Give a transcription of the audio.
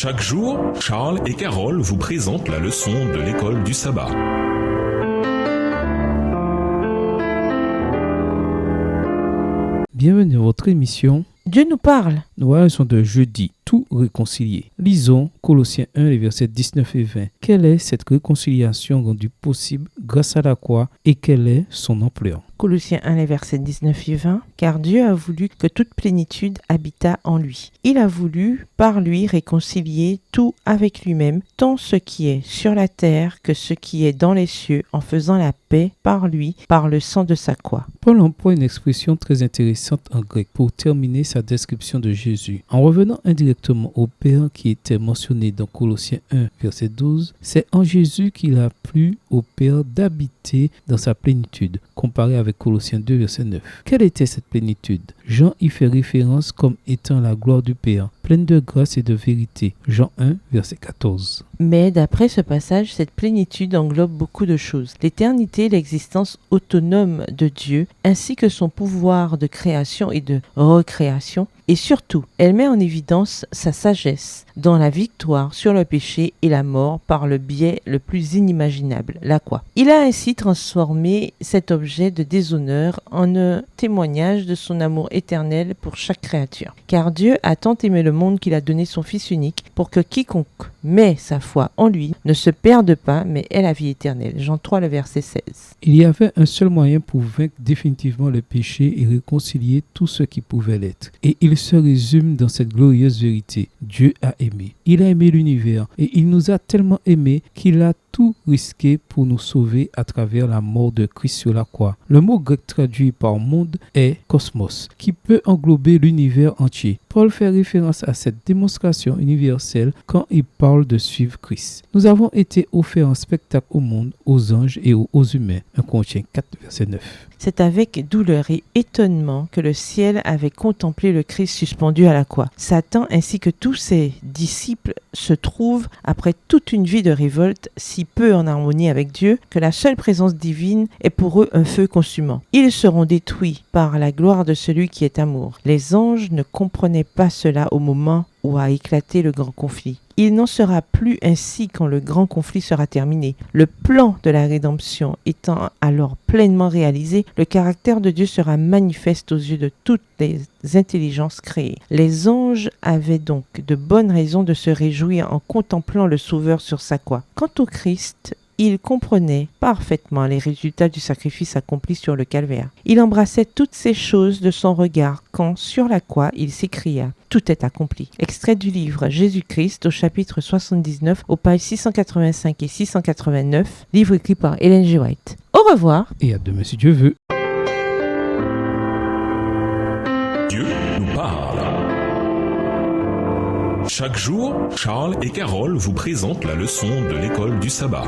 Chaque jour, Charles et Carole vous présentent la leçon de l'école du sabbat. Bienvenue à votre émission Dieu nous parle. Nous leçon de jeudi, tout réconcilié. Lisons Colossiens 1, les versets 19 et 20. Quelle est cette réconciliation rendue possible grâce à la croix et quelle est son ampleur? Colossiens 1, les versets 19 et 20. Car Dieu a voulu que toute plénitude habitât en lui. Il a voulu, par lui, réconcilier tout avec lui-même, tant ce qui est sur la terre que ce qui est dans les cieux, en faisant la paix par lui, par le sang de sa croix. Paul emploie une expression très intéressante en grec pour terminer sa description de Jésus. En revenant indirectement au Père qui était mentionné dans Colossiens 1, verset 12, c'est en Jésus qu'il a plu au Père d'habiter dans sa plénitude, comparé avec Colossiens 2, verset 9. Quelle était cette plénitude? Jean y fait référence comme étant la gloire du Père, pleine de grâce et de vérité. Jean 1, verset 14. Mais d'après ce passage, cette plénitude englobe beaucoup de choses. L'éternité, l'existence autonome de Dieu, ainsi que son pouvoir de création et de recréation. Et surtout, elle met en évidence sa sagesse dans la victoire sur le péché et la mort par le biais le plus inimaginable, la croix. Il a ainsi transformé cet objet de déshonneur en un témoignage de son amour éternel pour chaque créature. Car Dieu a tant aimé le monde qu'il a donné son Fils unique pour que quiconque met sa foi en lui ne se perde pas mais ait la vie éternelle. Jean 3, le verset 16. Il y avait un seul moyen pour vaincre définitivement le péché et réconcilier tout ce qui pouvait l'être. Et il se résume dans cette glorieuse vérité. Dieu a aimé. Il a aimé l'univers et il nous a tellement aimés qu'il a tout risqué pour nous sauver à travers la mort de Christ sur la croix. Le mot grec traduit par monde est cosmos, qui peut englober l'univers entier. Paul fait référence à cette démonstration universelle quand il parle de suivre Christ. Nous avons été offerts en spectacle au monde, aux anges et aux humains. 1 Corinthiens 4, verset 9. C'est avec douleur et étonnement que le ciel avait contemplé le Christ suspendu à la croix. Satan ainsi que tous ses disciples se trouvent, après toute une vie de révolte, si peu en harmonie avec Dieu, que la seule présence divine est pour eux un feu consumant. Ils seront détruits par la gloire de celui qui est amour. Les anges ne comprenaient pas cela au moment où a éclaté le grand conflit. Il n'en sera plus ainsi quand le grand conflit sera terminé. Le plan de la rédemption étant alors pleinement réalisé, le caractère de Dieu sera manifeste aux yeux de toutes les intelligences créées. Les anges avaient donc de bonnes raisons de se réjouir en contemplant le Sauveur sur sa croix. Quant au Christ, il comprenait parfaitement les résultats du sacrifice accompli sur le calvaire. Il embrassait toutes ces choses de son regard quand, sur la croix, il s'écria « Tout est accompli ». Extrait du livre Jésus-Christ au chapitre 79, aux pages 685 et 689, livre écrit par Ellen G. White. Au revoir. Et à demain si Dieu veut. Dieu nous parle. Chaque jour, Charles et Carole vous présentent la leçon de l'école du sabbat.